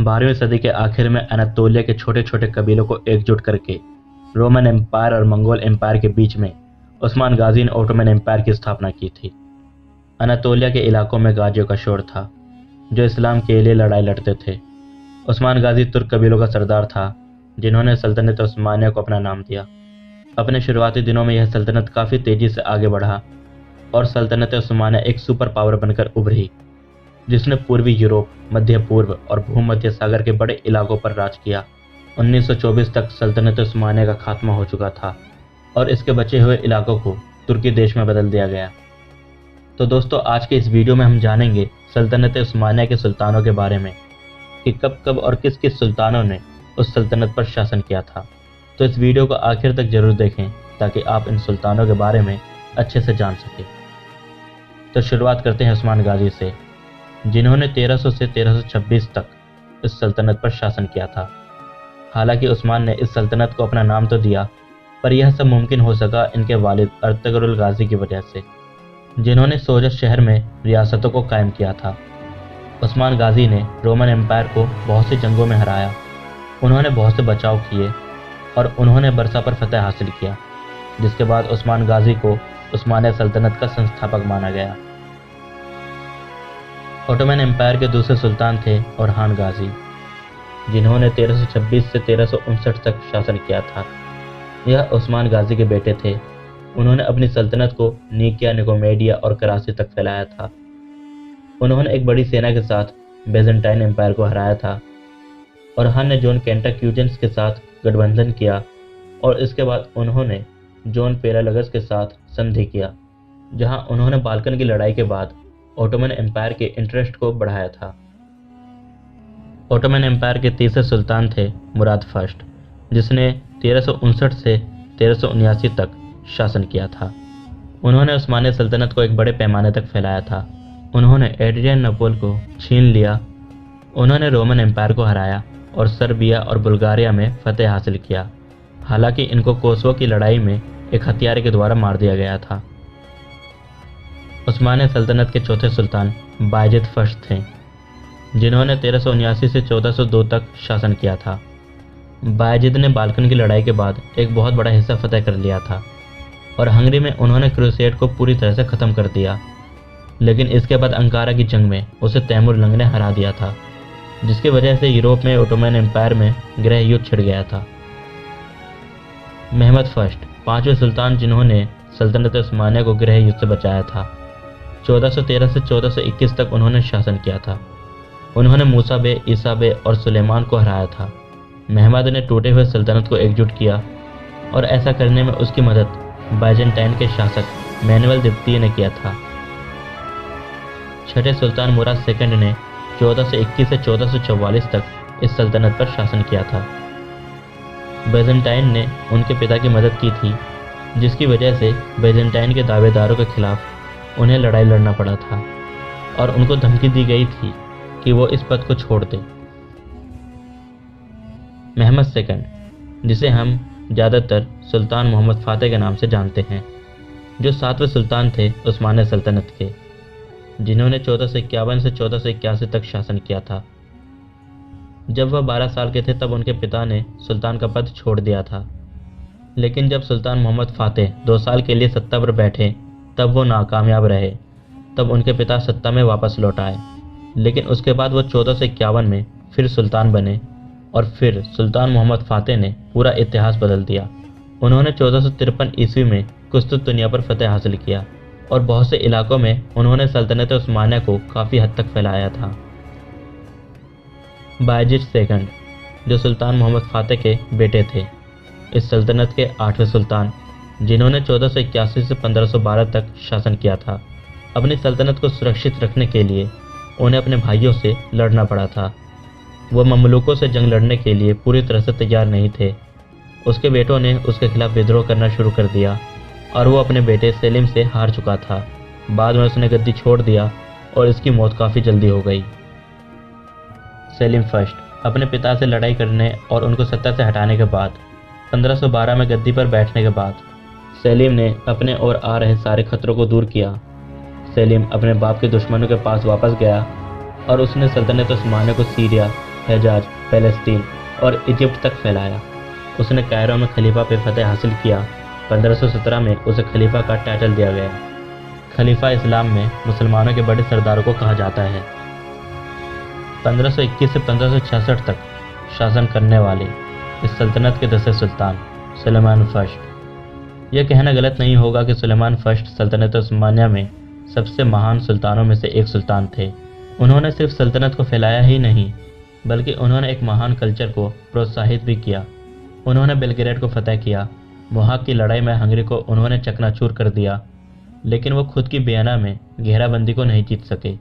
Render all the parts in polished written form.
12वीं सदी के आखिर में अनातोलिया के छोटे छोटे कबीलों को एकजुट करके रोमन एम्पायर और मंगोल एम्पायर के बीच में उस्मान गाजी ने ओटोमन एम्पायर की स्थापना की थी। अनातोलिया के इलाकों में गाजियों का शोर था जो इस्लाम के लिए लड़ाई लड़ते थे। उस्मान गाजी तुर्क कबीलों का सरदार था जिन्होंने सल्तनत उस्मानिया को अपना नाम दिया। अपने शुरुआती दिनों में यह सल्तनत काफ़ी तेजी से आगे बढ़ा और सल्तनत उस्मानिया एक सुपर पावर बनकर उभरी जिसने पूर्वी यूरोप, मध्य पूर्व और भूमध्य सागर के बड़े इलाकों पर राज किया। 1924 तक सल्तनत उस्मानिया का खात्मा हो चुका था और इसके बचे हुए इलाकों को तुर्की देश में बदल दिया गया। तो दोस्तों, आज के इस वीडियो में हम जानेंगे सल्तनत उस्मानिया के सुल्तानों के बारे में कि कब कब और किस किस सुल्तानों ने उस सल्तनत पर शासन किया था। तो इस वीडियो को आखिर तक जरूर देखें ताकि आप इन सुल्तानों के बारे में अच्छे से जान सकें। तो शुरुआत करते हैं उस्मान गाजी से, जिन्होंने 1300 से 1326 तक इस सल्तनत पर शासन किया था। हालांकि उस्मान ने इस सल्तनत को अपना नाम तो दिया, पर यह सब मुमकिन हो सका इनके वालिद अर्तुगरुल गाजी की वजह से, जिन्होंने सोजत शहर में रियासतों को कायम किया था। उस्मान गाजी ने रोमन एम्पायर को बहुत सी जंगों में हराया, उन्होंने बहुत से बचाव किए और उन्होंने बरसा पर फतह हासिल किया, जिसके बाद उस्मान गाजी को उस्मानिया सल्तनत का संस्थापक माना गया। ओटोमन एम्पायर के दूसरे सुल्तान थे ओरहान गाजी, जिन्होंने 1326 से 1359 तक शासन किया था। यह उस्मान गाजी के बेटे थे। उन्होंने अपनी सल्तनत को निकिया, निकोमेडिया और कराची तक फैलाया था। उन्होंने एक बड़ी सेना के साथ बेजेंटाइन एम्पायर को हराया था। ओरहान ने जॉन कैंटाक्यूजेंस के साथ गठबंधन किया और इसके बाद उन्होंने जॉन पेलालगस के साथ संधि किया, जहां उन्होंने बाल्कन की लड़ाई के बाद ओटोमन एम्पायर के इंटरेस्ट को बढ़ाया था। ओटोमन एम्पायर के तीसरे सुल्तान थे मुराद फर्स्ट, जिसने 1359 से 1379 तक शासन किया था। उन्होंने उस्मानिया सल्तनत को एक बड़े पैमाने तक फैलाया था। उन्होंने एड्रियानोपल को छीन लिया। उन्होंने रोमन एम्पायर को हराया और सर्बिया और बुल्गारिया में फतेह हासिल किया। हालांकि इनको कोसोवो की लड़ाई में एक हथियारे के द्वारा मार दिया गया था। उस्मानिया सल्तनत के चौथे सुल्तान बायजिद फर्स्ट थे, जिन्होंने 1379 से 1402 तक शासन किया था। बायजिद ने बाल्कन की लड़ाई के बाद एक बहुत बड़ा हिस्सा फतेह कर लिया था और हंगरी में उन्होंने क्रूसेड को पूरी तरह से ख़त्म कर दिया। लेकिन इसके बाद अंकारा की जंग में उसे तैमूर लंग ने हरा दिया था, जिसकी वजह से यूरोप में ओटोमन एम्पायर में गृह युद्ध छिड़ गया था। महमद फर्स्ट, पांचवें सुल्तान, जिन्होंने सल्तनत उस्मानिया को गृह युद्ध से बचाया था। 1413 से 1421 तक उन्होंने शासन किया था। उन्होंने मूसा बे, ईसा बे और सुलेमान को हराया था। महमद ने टूटे हुए सल्तनत को एकजुट किया और ऐसा करने में उसकी मदद बाइजेंटाइन के शासक मैनुअल द्वितीय ने किया था। छठे सुल्तान मुराद सेकंड ने 1421 से 1444 तक इस सल्तनत पर शासन किया था। बाइजेंटाइन ने उनके पिता की मदद की थी, जिसकी वजह से बाइजेंटाइन के दावेदारों के खिलाफ उन्हें लड़ाई लड़ना पड़ा था और उनको धमकी दी गई थी कि वो इस पद को छोड़ दें। महमद सेकंड, जिसे हम ज़्यादातर सुल्तान मोहम्मद फातेह के नाम से जानते हैं, जो 7वें सुल्तान थे उस्मानिया सल्तनत के, जिन्होंने 1451 से 1481 तक शासन किया था। जब वह 12 साल के थे तब उनके पिता ने सुल्तान का पद छोड़ दिया था। लेकिन जब सुल्तान मोहम्मद फातेह 2 साल के लिए सत्ता पर बैठे तब वो नाकामयाब रहे। तब उनके पिता सत्ता में वापस लौट आए, लेकिन उसके बाद वो 1451 में फिर सुल्तान बने और फिर सुल्तान मोहम्मद फातेह ने पूरा इतिहास बदल दिया। उन्होंने 1453 ईस्वी में कुस्तुनतुनिया पर फतेह हासिल किया और बहुत से इलाकों में उन्होंने सल्तनत उस्मानिया को काफ़ी हद तक फैलाया था। बायजिद सेकंड, जो सुल्तान मोहम्मद फातेह के बेटे थे, इस सल्तनत के 8वें सुल्तान, जिन्होंने 1481 से 1512 तक शासन किया था। अपनी सल्तनत को सुरक्षित रखने के लिए उन्हें अपने भाइयों से लड़ना पड़ा था। वो ममलूकों से जंग लड़ने के लिए पूरी तरह से तैयार नहीं थे। उसके बेटों ने उसके खिलाफ विद्रोह करना शुरू कर दिया और वो अपने बेटे सेलिम से हार चुका था। बाद में उसने गद्दी छोड़ दिया और इसकी मौत काफ़ी जल्दी हो गई। सेलिम फर्स्ट अपने पिता से लड़ाई करने और उनको सत्ता से हटाने के बाद 1512 में गद्दी पर बैठने के बाद सेलिम ने अपने ओर आ रहे सारे खतरों को दूर किया। सेलिम अपने बाप के दुश्मनों के पास वापस गया और उसने सल्तनत उस्मानिया को सीरिया, हेजाज, पैलेस्टीन और इजिप्ट तक फैलाया। उसने कायरो में खलीफा पे फतेह हासिल किया। 1517 में उसे खलीफा का टाइटल दिया गया। खलीफा इस्लाम में मुसलमानों के बड़े सरदारों को कहा जाता है। 1521 से 1566 तक शासन करने वाले इस सल्तनत के 10वें सुल्तान सुलेमान फर्स्ट। यह कहना गलत नहीं होगा कि सुलेमान फर्स्ट सल्तनत उस्मानिया में सबसे महान सुल्तानों में से एक सुल्तान थे। उन्होंने सिर्फ सल्तनत को फैलाया ही नहीं, बल्कि उन्होंने एक महान कल्चर को प्रोत्साहित भी किया। उन्होंने बेलग्रेड को फतह किया। मोहाक की लड़ाई में हंगरी को उन्होंने चकनाचूर कर दिया, लेकिन वो खुद की वियना में घेराबंदी को नहीं जीत सके।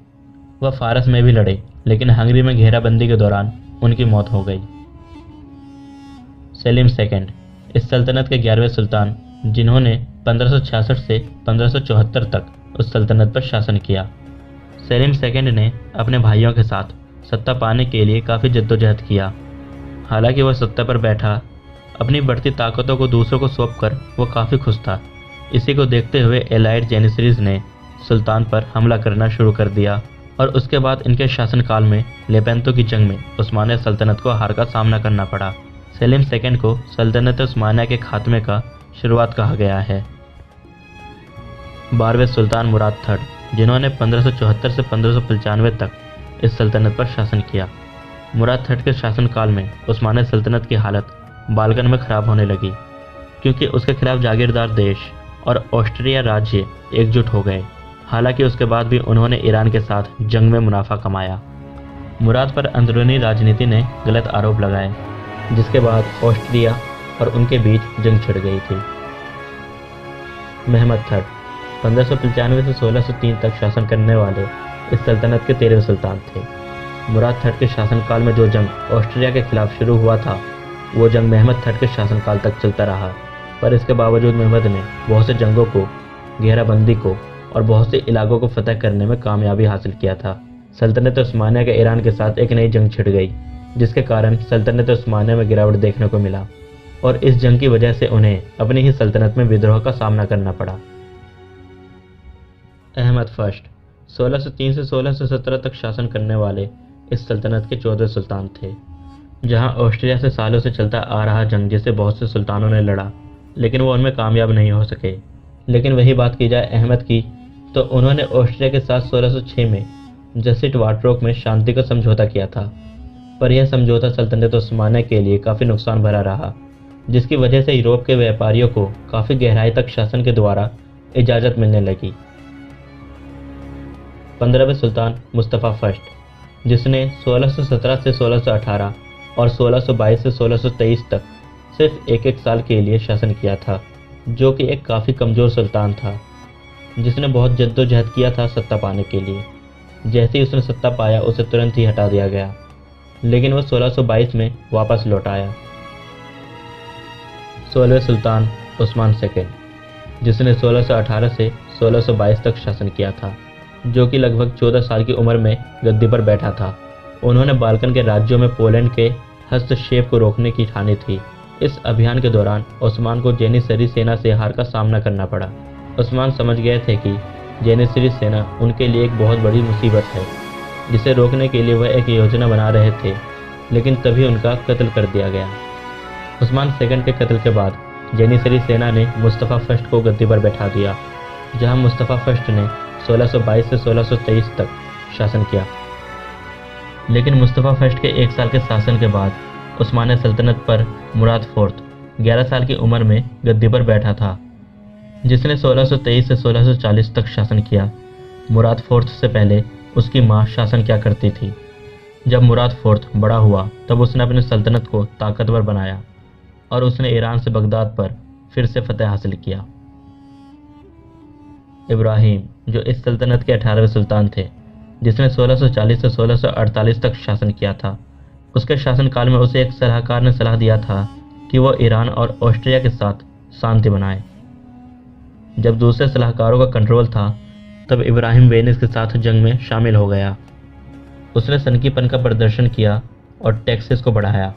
वह फारस में भी लड़े, लेकिन हंगरी में घेराबंदी के दौरान उनकी मौत हो गई। सेलिम सेकंड इस सल्तनत के 11वें सुल्तान, जिन्होंने 1566 से 1574 तक उस सल्तनत पर शासन किया। सेलिम सेकंड ने अपने भाइयों के साथ सत्ता पाने के लिए काफ़ी जद्दोजहद किया। हालांकि वह सत्ता पर बैठा, अपनी बढ़ती ताकतों को दूसरों को सौंपकर वो काफ़ी खुश था। इसी को देखते हुए एलाइड जेनिसरीज ने सुल्तान पर हमला करना शुरू कर दिया और उसके बाद इनके शासनकाल में लेपेंतो की जंग में उस्मानिया सल्तनत को हार का सामना करना पड़ा। सेलिम सेकंड को सल्तनत उस्मानिया के खात्मे का शुरुआत कहा गया है। 12वें सुल्तान मुराद थर्ड, जिन्होंने 1574 से 1595 तक इस सल्तनत पर शासन किया। मुराद थर्ड के शासनकाल में उस्मानिया सल्तनत की हालत बाल्कन में खराब होने लगी, क्योंकि उसके खिलाफ जागीरदार देश और ऑस्ट्रिया राज्य एकजुट हो गए। हालांकि उसके बाद भी उन्होंने ईरान के साथ जंग में मुनाफा कमाया। मुराद पर अंदरूनी राजनीति ने गलत आरोप लगाए, जिसके बाद ऑस्ट्रिया और उनके बीच जंग छिड़ गई थी। महमद थर्ड 1595 से 1603 तक शासन करने वाले इस सल्तनत के 13वें सुल्तान थे। मुराद थर्ड के शासनकाल में जो जंग ऑस्ट्रिया के खिलाफ शुरू हुआ था, वो जंग महमद थर्ड के शासनकाल तक चलता रहा। पर इसके बावजूद महमद ने बहुत से जंगों को, घेराबंदी को और बहुत से इलाकों को फतह करने में कामयाबी हासिल किया था। सल्तनत उस्मानिया के ईरान के साथ एक नई जंग छिड़ गई, जिसके कारण सल्तनत उस्मानिया में गिरावट देखने को मिला और इस जंग की वजह से उन्हें अपनी ही सल्तनत में विद्रोह का सामना करना पड़ा। अहमद फर्स्ट 1603 से 1617 तक शासन करने वाले इस सल्तनत के 14वें सुल्तान थे। जहां ऑस्ट्रिया से सालों से चलता आ रहा जंग जिसे बहुत से सुल्तानों ने लड़ा, लेकिन वो उनमें कामयाब नहीं हो सके। लेकिन वही बात की जाए अहमद की, तो उन्होंने ऑस्ट्रिया के साथ 1606 में जसीट वाटरोक में शांति का समझौता किया था। पर यह समझौता सल्तनत उस्मानिया के लिए काफ़ी नुकसान भरा रहा, जिसकी वजह से यूरोप के व्यापारियों को काफ़ी गहराई तक शासन के द्वारा इजाज़त मिलने लगी। 15वें सुल्तान मुस्तफ़ा फर्स्ट, जिसने 1617 से 1618 और 1622 से 1623 तक सिर्फ एक साल के लिए शासन किया था, जो कि एक काफ़ी कमज़ोर सुल्तान था, जिसने बहुत जद्दोजहद किया था सत्ता पाने के लिए। जैसे ही उसने सत्ता पाया, उसे तुरंत ही हटा दिया गया, लेकिन वह 1622 में वापस लौट आया। 16वें सुल्तान उस्मान सेकंड, जिसने 1618 से 1622 तक शासन किया था, जो कि लगभग 14 साल की उम्र में गद्दी पर बैठा था। उन्होंने बाल्कन के राज्यों में पोलैंड के हस्तक्षेप को रोकने की ठानी थी। इस अभियान के दौरान उस्मान को जेनिसरी सेना से हार का सामना करना पड़ा। उस्मान समझ गए थे कि जेनिसरी सेना उनके लिए एक बहुत बड़ी मुसीबत है, जिसे रोकने के लिए वह एक योजना बना रहे थे, लेकिन तभी उनका कत्ल कर दिया गया। उस्मान सेकंड के कत्ल के बाद जेनिसरी सेना ने मुस्तफ़ा फर्स्ट को गद्दी पर बैठा दिया, जहां मुस्तफ़ा फर्स्ट ने 1622 से 1623 तक शासन किया। लेकिन मुस्तफ़ा फर्स्ट के 1 साल के शासन के बाद उस्मानिया सल्तनत पर मुराद फोर्थ 11 साल की उम्र में गद्दी पर बैठा था, जिसने 1623 से 1640 तक शासन किया। मुराद फोर्थ से पहले उसकी मां शासन किया करती थी। जब मुराद फोर्थ बड़ा हुआ, तब उसने अपनी सल्तनत को ताकतवर बनाया और उसने ईरान से बगदाद पर फिर से फतेह हासिल किया। इब्राहिम, जो इस सल्तनत के 18वें सुल्तान थे, जिसने 1640 से 1648 तक शासन किया था, उसके शासनकाल में उसे एक सलाहकार ने सलाह दिया था कि वह ईरान और ऑस्ट्रिया के साथ शांति बनाए। जब दूसरे सलाहकारों का कंट्रोल था, तब इब्राहिम वेनिस के साथ जंग में शामिल हो गया। उसने सनकीपन का प्रदर्शन किया और टैक्सेस को बढ़ाया।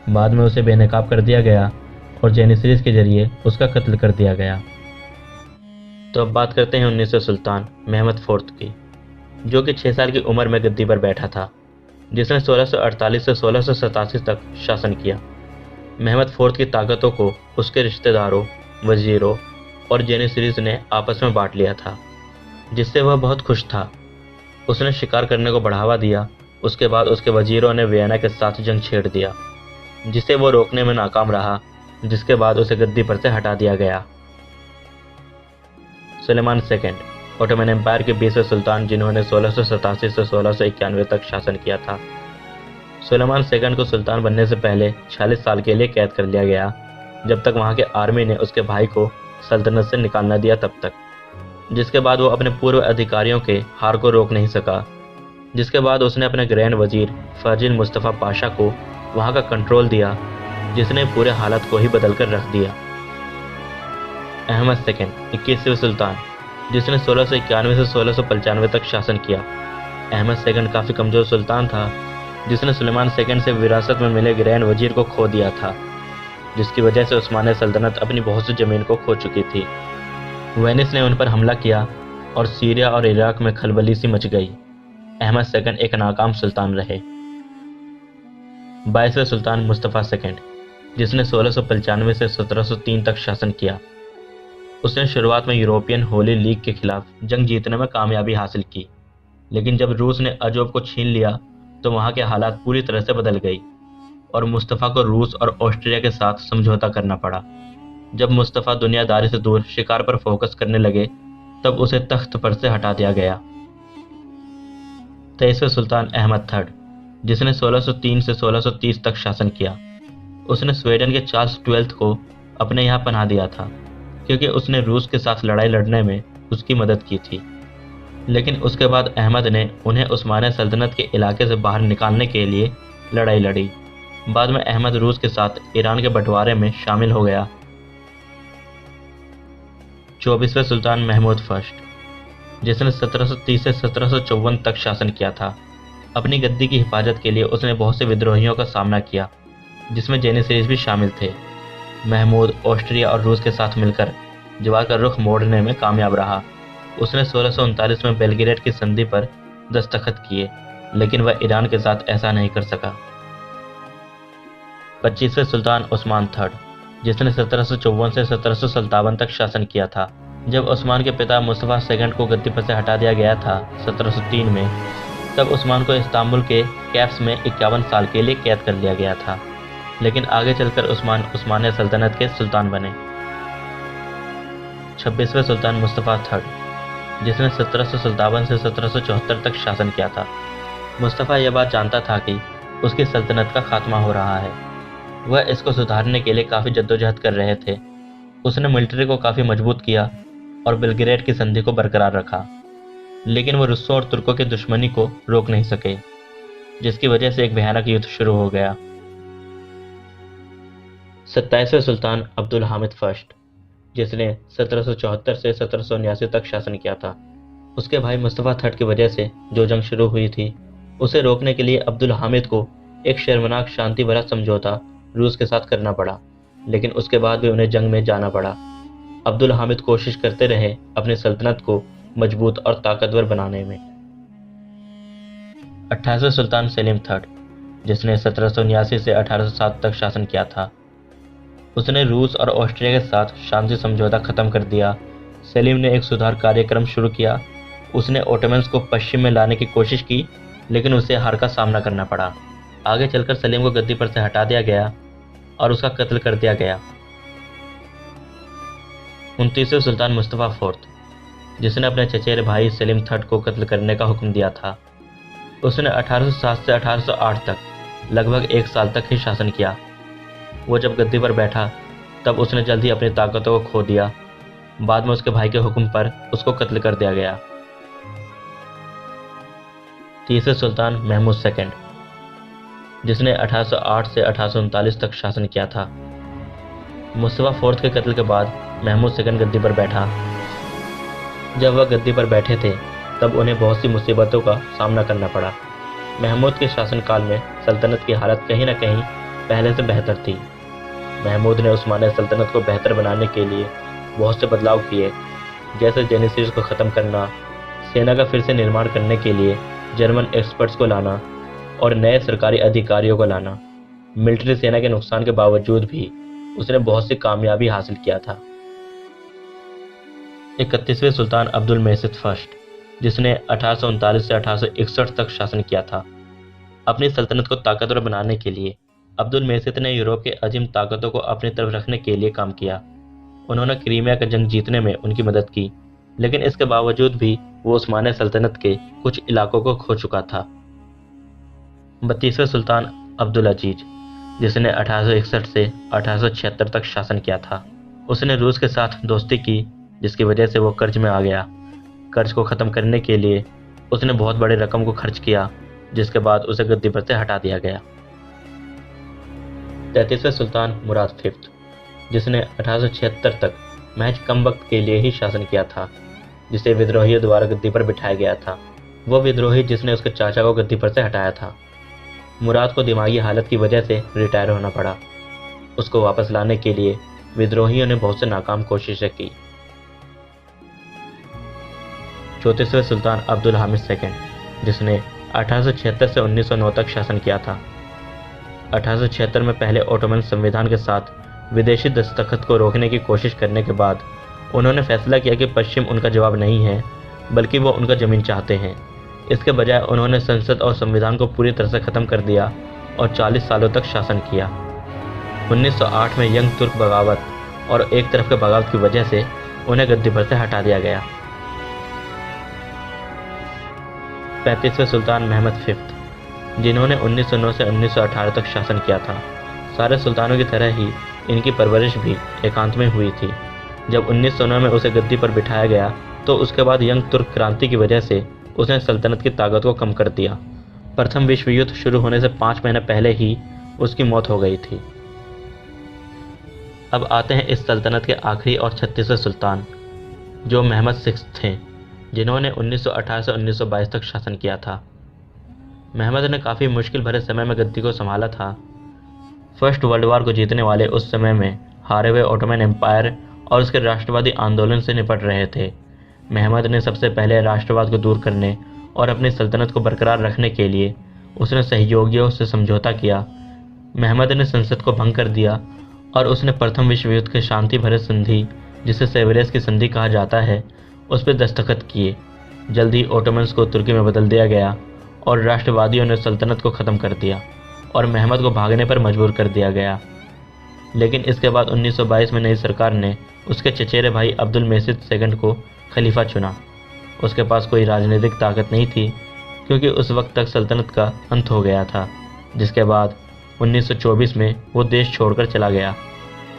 बाद में उसे बेनकाब कर दिया गया और जेनिसरीज के जरिए उसका कत्ल कर दिया गया। तो अब बात करते हैं 19वें सुल्तान महमद फोर्थ की, जो कि 6 साल की उम्र में गद्दी पर बैठा था। जिसने 1648 से 1687 तक शासन किया। महमद फोर्थ की ताकतों को उसके रिश्तेदारों, वजीरों और जेनिसरीज ने आपस में बांट लिया था, जिससे वह बहुत खुश था। उसने शिकार करने को बढ़ावा दिया। उसके बाद उसके वजीरों ने वियना के साथ जंग छेड़ दिया, जिसे वो रोकने में नाकाम रहा, जिसके बाद उसे गद्दी पर से हटा दिया गया। सुलेमान सेकंड, ओटोमन एम्पायर के 20वें सुल्तान, जिन्होंने 1687 से 1691 तक शासन किया था। सुलेमान सेकंड को सुल्तान बनने से पहले 46 साल के लिए कैद कर लिया गया, जब तक वहां के आर्मी ने उसके भाई को सल्तनत से निकाल न दिया तब तक, जिसके बाद वो अपने पूर्व अधिकारियों के हार को रोक नहीं सका। जिसके बाद उसने अपने ग्रैंड वजीर फर्जिन मुस्तफ़ा पाशा को वहां का कंट्रोल दिया, जिसने पूरे हालत को ही बदल कर रख दिया। अहमद सेकंड, 21वें सुल्तान, जिसने 1691 से 1695 तक शासन किया। अहमद सेकंड काफ़ी कमज़ोर सुल्तान था, जिसने सुलेमान सेकंड से विरासत में मिले ग्रैंड वजीर को खो दिया था, जिसकी वजह से उस्मानी सल्तनत अपनी बहुत सी ज़मीन को खो चुकी थी। वेनिस ने उन पर हमला किया और सीरिया और इराक में खलबली सी मच गई। अहमद सेकंड एक नाकाम सुल्तान रहे। 22वें सुल्तान मुस्तफ़ा सेकंड, जिसने 1695 से 1703 तक शासन किया। उसने शुरुआत में यूरोपियन होली लीग के खिलाफ जंग जीतने में कामयाबी हासिल की, लेकिन जब रूस ने अजोब को छीन लिया तो वहां के हालात पूरी तरह से बदल गई और मुस्तफ़ा को रूस और ऑस्ट्रिया के साथ समझौता करना पड़ा। जब मुस्तफ़ा दुनियादारी से दूर शिकार पर फोकस करने लगे, तब उसे तख्त पर से हटा दिया गया। 23वें सुल्तान अहमद थर्ड, जिसने 1603 से 1630 तक शासन किया। उसने स्वीडन के चार्ल्स 12 को अपने यहाँ पनाह दिया था, क्योंकि उसने रूस के साथ लड़ाई लड़ने में उसकी मदद की थी। लेकिन उसके बाद अहमद ने उन्हें उस्मानी सल्तनत के इलाके से बाहर निकालने के लिए लड़ाई लड़ी। बाद में अहमद रूस के साथ ईरान के बंटवारे में शामिल हो गया। 24वें सुल्तान महमूद फर्स्ट, जिसने 1730 से 1754 तक शासन किया था। अपनी गद्दी की हिफाजत के लिए उसने बहुत से विद्रोहियों का सामना किया, जिसमें जेनिसरीज भी शामिल थे। महमूद ऑस्ट्रिया और रूस के साथ मिलकर जवार का रुख मोड़ने में कामयाब रहा। उसने 1639 में बेलग्रेड की संधि पर दस्तखत किए, लेकिन वह ईरान के साथ ऐसा नहीं कर सका। 25वें सुल्तान उस्मान थर्ड, जिसने 1754 से 1757 तक शासन किया था। जब उस्मान के पिता मुस्तफ़ा सेकंड को गद्दी पर से हटा दिया गया था 1703 में, तब उस्मान को इस्तांबुल के कैप्स में 51 साल के लिए कैद कर लिया गया था, लेकिन आगे चलकर उस्मान उस्मानी सल्तनत के सुल्तान बने। 26वें सुल्तान मुस्तफ़ा थर्ड, जिसने 1757 से 1774 तक शासन किया था। मुस्तफ़ा यह बात जानता था कि उसकी सल्तनत का खात्मा हो रहा है। वह इसको सुधारने के लिए काफ़ी जद्दोजहद कर रहे थे। उसने मिलिट्री को काफ़ी मजबूत किया और बेलग्रेड की संधि को बरकरार रखा, लेकिन वो रूसों और तुर्कों की दुश्मनी को रोक नहीं सके, जिसकी वजह से एक भयानक युद्ध शुरू हो गया। 27वें सुल्तान अब्दुल हामिद फर्स्ट, जिसने 1774 से 1779 तक शासन किया था। उसके भाई मुस्तफ़ा थर्ड की वजह से जो जंग शुरू हुई थी, उसे रोकने के लिए अब्दुल हामिद को एक शर्मनाक शांति भरा समझौता रूस के साथ करना पड़ा, लेकिन उसके बाद भी उन्हें जंग में जाना पड़ा। अब्दुल हामिद कोशिश करते रहे अपनी सल्तनत को मजबूत और ताकतवर बनाने में। 28वें सुल्तान सेलिम थर्ड, जिसने 1779 से 1807 तक शासन किया था। उसने रूस और ऑस्ट्रिया के साथ शांति समझौता खत्म कर दिया। सेलिम ने एक सुधार कार्यक्रम शुरू किया। उसने ओटोमन्स को पश्चिम में लाने की कोशिश की, लेकिन उसे हार का सामना करना पड़ा। आगे चलकर सलीम को गद्दी पर से हटा दिया गया और उसका कत्ल कर दिया गया। 29वें सुल्तान मुस्तफ़ा फोर्थ, जिसने अपने चचेरे भाई सलीम थर्ड को कत्ल करने का हुक्म दिया था। उसने 1807 से 1808 तक लगभग 1 साल तक ही शासन किया। वो जब गद्दी पर बैठा, तब उसने जल्द ही अपनी ताकतों को खो दिया। बाद में उसके भाई के हुक्म पर उसको कत्ल कर दिया गया। 30वें सुल्तान महमूद सेकंड, जिसने 1808 से 1839 तक शासन किया था। मुस्तफ़ा फोर्थ के कत्ल के बाद महमूद सेकंड गद्दी पर बैठा। जब वह गद्दी पर बैठे थे, तब उन्हें बहुत सी मुसीबतों का सामना करना पड़ा। महमूद के शासनकाल में सल्तनत की हालत कहीं न कहीं पहले से बेहतर थी। महमूद ने उस्मानी सल्तनत को बेहतर बनाने के लिए बहुत से बदलाव किए, जैसे जेनिसरीज को ख़त्म करना, सेना का फिर से निर्माण करने के लिए जर्मन एक्सपर्ट्स को लाना और नए सरकारी अधिकारियों को लाना। मिलिट्री सेना के नुकसान के बावजूद भी उसने बहुत सी कामयाबी हासिल किया था। 31वें सुल्तान अब्दुल मेजिद फर्स्ट, जिसने 1839 से 1861 तक शासन किया था। अपनी सल्तनत को ताकतवर बनाने के लिए अब्दुल मेजिद ने यूरोप के अजीम ताकतों को अपनी तरफ रखने के लिए काम किया। उन्होंने क्रीमिया का जंग जीतने में उनकी मदद की, लेकिन इसके बावजूद भी वो उस्मानिया सल्तनत के कुछ इलाकों को खो चुका था। 32वें सुल्तान अब्दुल अजीज, जिसने 1861 से 1876 तक शासन किया था। उसने रूस के साथ दोस्ती की, जिसकी वजह से वो कर्ज में आ गया। कर्ज को ख़त्म करने के लिए उसने बहुत बड़ी रकम को खर्च किया, जिसके बाद उसे गद्दी पर से हटा दिया गया। 33वें सुल्तान मुराद फिफ्थ, जिसने 1876 तक महज कम वक्त के लिए ही शासन किया था, जिसे विद्रोहियों द्वारा गद्दी पर बिठाया गया था। वो विद्रोही जिसने उसके चाचा को गद्दी पर से हटाया था। मुराद को दिमागी हालत की वजह से रिटायर होना पड़ा। उसको वापस लाने के लिए विद्रोहियों ने बहुत से नाकाम कोशिशें की। 34वें सुल्तान अब्दुल हामिद सेकंड, जिसने 1876 से 1909 तक शासन किया था। 1876 में पहले ओटोमन संविधान के साथ विदेशी दस्तखत को रोकने की कोशिश करने के बाद उन्होंने फैसला किया कि पश्चिम उनका जवाब नहीं है, बल्कि वो उनका ज़मीन चाहते हैं। इसके बजाय उन्होंने संसद और संविधान को पूरी तरह से ख़त्म कर दिया और 40 सालों तक शासन किया। 1908 में यंग तुर्क बगावत और एक तरफ के बगावत की वजह से उन्हें गद्दी पर से हटा दिया गया। 35वें सुल्तान महमद फिफ्थ, जिन्होंने 1909 से 1918 तक शासन किया था। सारे सुल्तानों की तरह ही इनकी परवरिश भी एकांत में हुई थी। जब 1909 में उसे गद्दी पर बिठाया गया तो उसके बाद यंग तुर्क क्रांति की वजह से उसने सल्तनत की ताकत को कम कर दिया। प्रथम विश्व युद्ध शुरू होने से 5 महीने पहले ही उसकी मौत हो गई थी। अब आते हैं इस सल्तनत के आखिरी और 36वें सुल्तान, जो महमद सिक्स थे, जिन्होंने 1918 से 1922 तक शासन किया था। महमद ने काफ़ी मुश्किल भरे समय में गद्दी को संभाला था। फर्स्ट वर्ल्ड वॉर को जीतने वाले उस समय में हारे हुए ओटोमन एम्पायर और उसके राष्ट्रवादी आंदोलन से निपट रहे थे। महमद ने सबसे पहले राष्ट्रवाद को दूर करने और अपनी सल्तनत को बरकरार रखने के लिए उसने सहयोगियों से समझौता किया। महमद ने संसद को भंग कर दिया और उसने प्रथम विश्व युद्ध के शांति भरे संधि, जिसे सेवरेस की संधि कहा जाता है, उस पर दस्तखत किए। जल्दी ओटोमन्स को तुर्की में बदल दिया गया और राष्ट्रवादियों ने सल्तनत को ख़त्म कर दिया और महमद को भागने पर मजबूर कर दिया गया। लेकिन इसके बाद 1922 में नई सरकार ने उसके चचेरे भाई अब्दुल मेजिद सेकंड को खलीफा चुना। उसके पास कोई राजनीतिक ताकत नहीं थी, क्योंकि उस वक्त तक सल्तनत का अंत हो गया था, जिसके बाद 1924 में वो देश छोड़कर चला गया।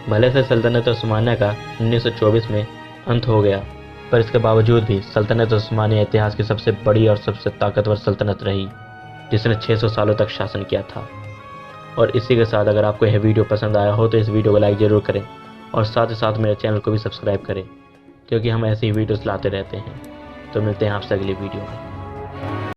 भले से सल्तनत उस्मानिया का 1924 में अंत हो गया, पर इसके बावजूद भी सल्तनत उस्मानिया इतिहास की सबसे बड़ी और सबसे ताकतवर सल्तनत रही, जिसने 600 सालों तक शासन किया था। और इसी के साथ अगर आपको यह वीडियो पसंद आया हो तो इस वीडियो को लाइक ज़रूर करें और साथ ही साथ मेरे चैनल को भी सब्सक्राइब करें, क्योंकि हम ऐसी ही वीडियोस लाते रहते हैं। तो मिलते हैं आपसे अगली वीडियो में।